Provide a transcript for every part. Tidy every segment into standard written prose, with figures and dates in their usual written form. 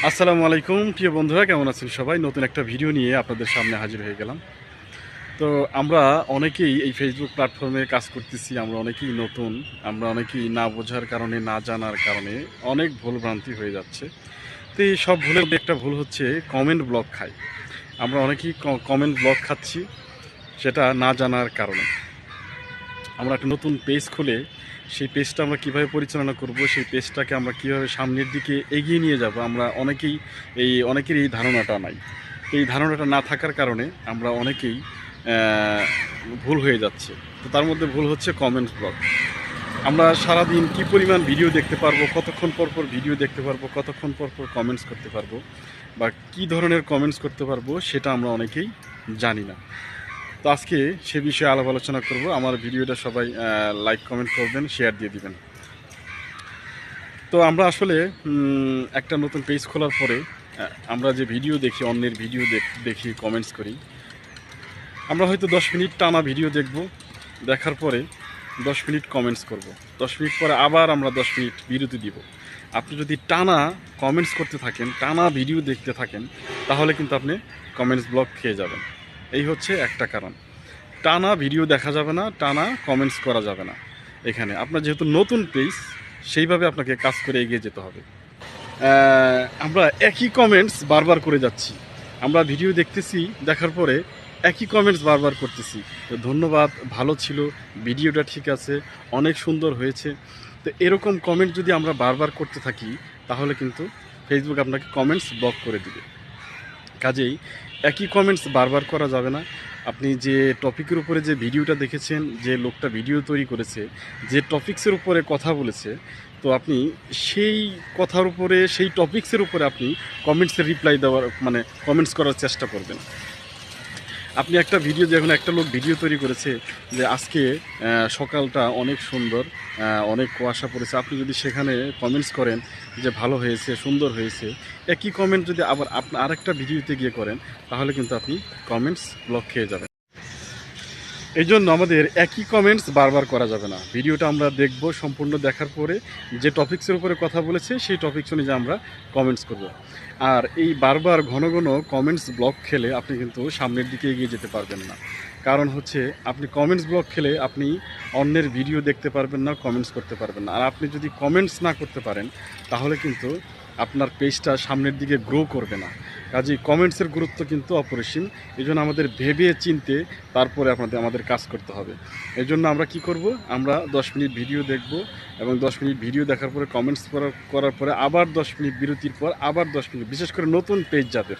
আসসালামু আলাইকুম প্রিয় বন্ধুরা, কেমন আছেন সবাই? নতুন একটা ভিডিও নিয়ে আপনাদের সামনে হাজির হয়ে গেলাম। তো আমরা অনেকেই এই ফেসবুক প্ল্যাটফর্মে কাজ করতেছি, আমরা অনেকেই নতুন, আমরা অনেকেই না বোঝার কারণে, না জানার কারণে অনেক ভুলভ্রান্তি হয়ে যাচ্ছে। তো এই সব ভুলের মধ্যে একটা ভুল হচ্ছে কমেন্ট ব্লক খাই। আমরা অনেকেই কমেন্ট ব্লক খাচ্ছি, সেটা না জানার কারণে। আমরা একটা নতুন পেজ খুলে সেই পেজটা আমরা কীভাবে পরিচালনা করব, সেই পেজটাকে আমরা কীভাবে সামনের দিকে এগিয়ে নিয়ে যাব, আমরা অনেকেরই এই ধারণাটা নাই। এই ধারণাটা না থাকার কারণে আমরা অনেকেই ভুল হয়ে যাচ্ছে। তো তার মধ্যে ভুল হচ্ছে কমেন্টস ব্লক। আমরা সারাদিন কী পরিমাণ ভিডিও দেখতে পারবো, কতক্ষণ পর পর ভিডিও দেখতে পারবো, কতক্ষণ পর পর কমেন্টস করতে পারবো, বা কী ধরনের কমেন্টস করতে পারবো সেটা আমরা অনেকেই জানি না। তো আজকে সে বিষয়ে আলাপ আলোচনা করব। আমার ভিডিওটা সবাই লাইক কমেন্ট করবেন, শেয়ার দিয়ে দিবেন। তো আমরা আসলে একটা নতুন পেজ খোলার পরে আমরা যে ভিডিও দেখি, অন্যের ভিডিও দেখি, কমেন্টস করি। আমরা হয়তো 10 মিনিট টানা ভিডিও দেখব, দেখার পরে 10 মিনিট কমেন্টস করব, 10 মিনিট পরে আবার আমরা 10 মিনিট বিরতি দিব। আপনি যদি টানা কমেন্টস করতে থাকেন, টানা ভিডিও দেখতে থাকেন, তাহলে কিন্তু আপনি কমেন্টস ব্লক খেয়ে যাবেন। এই হচ্ছে একটা কারণ। টানা ভিডিও দেখা যাবে না, টানা কমেন্টস করা যাবে না। এখানে আপনার যেহেতু নতুন পেজ, সেইভাবে আপনাকে কাজ করে এগিয়ে যেতে হবে। আমরা একই কমেন্টস বারবার করে যাচ্ছি, আমরা ভিডিও দেখতেছি, দেখার পরে একই কমেন্টস বারবার করতেছি। তো ধন্যবাদ, ভালো ছিল, ভিডিওটা ঠিক আছে, অনেক সুন্দর হয়েছে। তো এরকম কমেন্ট যদি আমরা বারবার করতে থাকি, তাহলে কিন্তু ফেসবুক আপনাকে কমেন্টস ব্লক করে দিবে। কাজেই একই কমেন্টস বারবার করা যাবে না। আপনি যে টপিকের উপরে যে ভিডিওটা দেখেছেন, যে লোকটা ভিডিও তৈরি করেছে, যে টপিক্সের উপরে কথা বলেছে, তো আপনি সেই কথার উপরে, সেই টপিক্সের উপরে আপনি কমেন্টসের রিপ্লাই দেওয়ার, মানে কমেন্টস করার চেষ্টা করবেন। আপনি একটা ভিডিও, যখন একটা লোক ভিডিও তৈরি করেছে যে আজকে সকালটা অনেক সুন্দর, অনেক কুয়াশা পড়েছে, আপনি যদি সেখানে কমেন্টস করেন যে ভালো হয়েছে, সুন্দর হয়েছে, একই কমেন্ট যদি আবার আপনি আরেকটা ভিডিওতে গিয়ে করেন, তাহলে কিন্তু আপনি কমেন্টস ব্লক খেয়ে যাবেন। এই জন্য আমাদের একই কমেন্টস বারবার করা যাবে না। ভিডিওটা আমরা দেখব, সম্পূর্ণ দেখার পরে যে টপিক্সের উপরে কথা বলেছে সেই টপিক্স অনুযায়ী আমরা কমেন্টস করব। আর এই বারবার ঘন ঘন কমেন্টস ব্লক খেলে আপনি কিন্তু সামনের দিকে এগিয়ে যেতে পারবেন না। কারণ হচ্ছে, আপনি কমেন্টস ব্লক খেলে আপনি অন্যের ভিডিও দেখতে পারবেন না, কমেন্টস করতে পারবেন না। আর আপনি যদি কমেন্টস না করতে পারেন, তাহলে কিন্তু আপনার পেজটা সামনের দিকে গ্রো করবে না। কাজেই কমেন্টসের গুরুত্ব কিন্তু অপরিসীম। এই জন্য আমাদের ভেবে চিনতে তারপরে আমাদের কাজ করতে হবে। এই জন্য আমরা কি করব, আমরা 10 মিনিট ভিডিও দেখব, এবং 10 মিনিট ভিডিও দেখার পরে কমেন্টস করার পরে আবার 10 মিনিট বিরতির পর আবার 10 মিনিট, বিশেষ করে নতুন পেজ যাদের,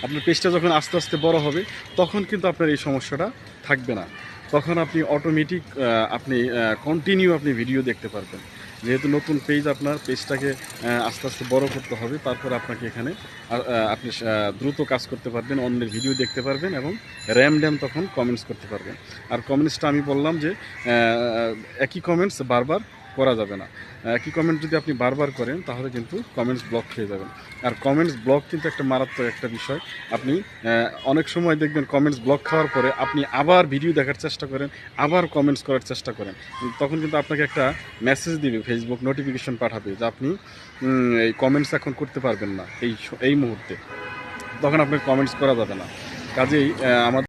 আপনার পেজটা যখন আস্তে আস্তে বড় হবে, তখন কিন্তু আপনার এই সমস্যাটা থাকবে না। তখন আপনি অটোমেটিক আপনি কন্টিনিউ আপনি ভিডিও দেখতে পারবেন। যেহেতু নতুন পেজ, আপনার পেজটাকে আস্তে আস্তে বড় করতে হবে, তারপর আপনাকে এখানে আপনি দ্রুত কাজ করতে পারবেন, অন্যের ভিডিও দেখতে পারবেন, এবং র্যাম তখন কমেন্টস করতে পারবেন। আর কমেন্টসটা আমি বললাম যে একই কমেন্টস বারবার করা যাবে না। একই কমেন্ট যদি আপনি বারবার করেন, তাহলে কিন্তু কমেন্টস ব্লক খেয়ে যাবেন। আর কমেন্টস ব্লক কিন্তু একটা মারাত্মক একটা বিষয়। আপনি অনেক সময় দেখবেন কমেন্টস ব্লক খাওয়ার পরে আপনি আবার ভিডিও দেখার চেষ্টা করেন, আবার কমেন্টস করার চেষ্টা করেন, তখন কিন্তু আপনাকে একটা মেসেজ দিবে, ফেসবুক নোটিফিকেশন পাঠাবে যে আপনি এই কমেন্টস এখন করতে পারবেন না এই মুহূর্তে। তখন আপনার কমেন্টস করা যাবে না। কাজেই আমাদের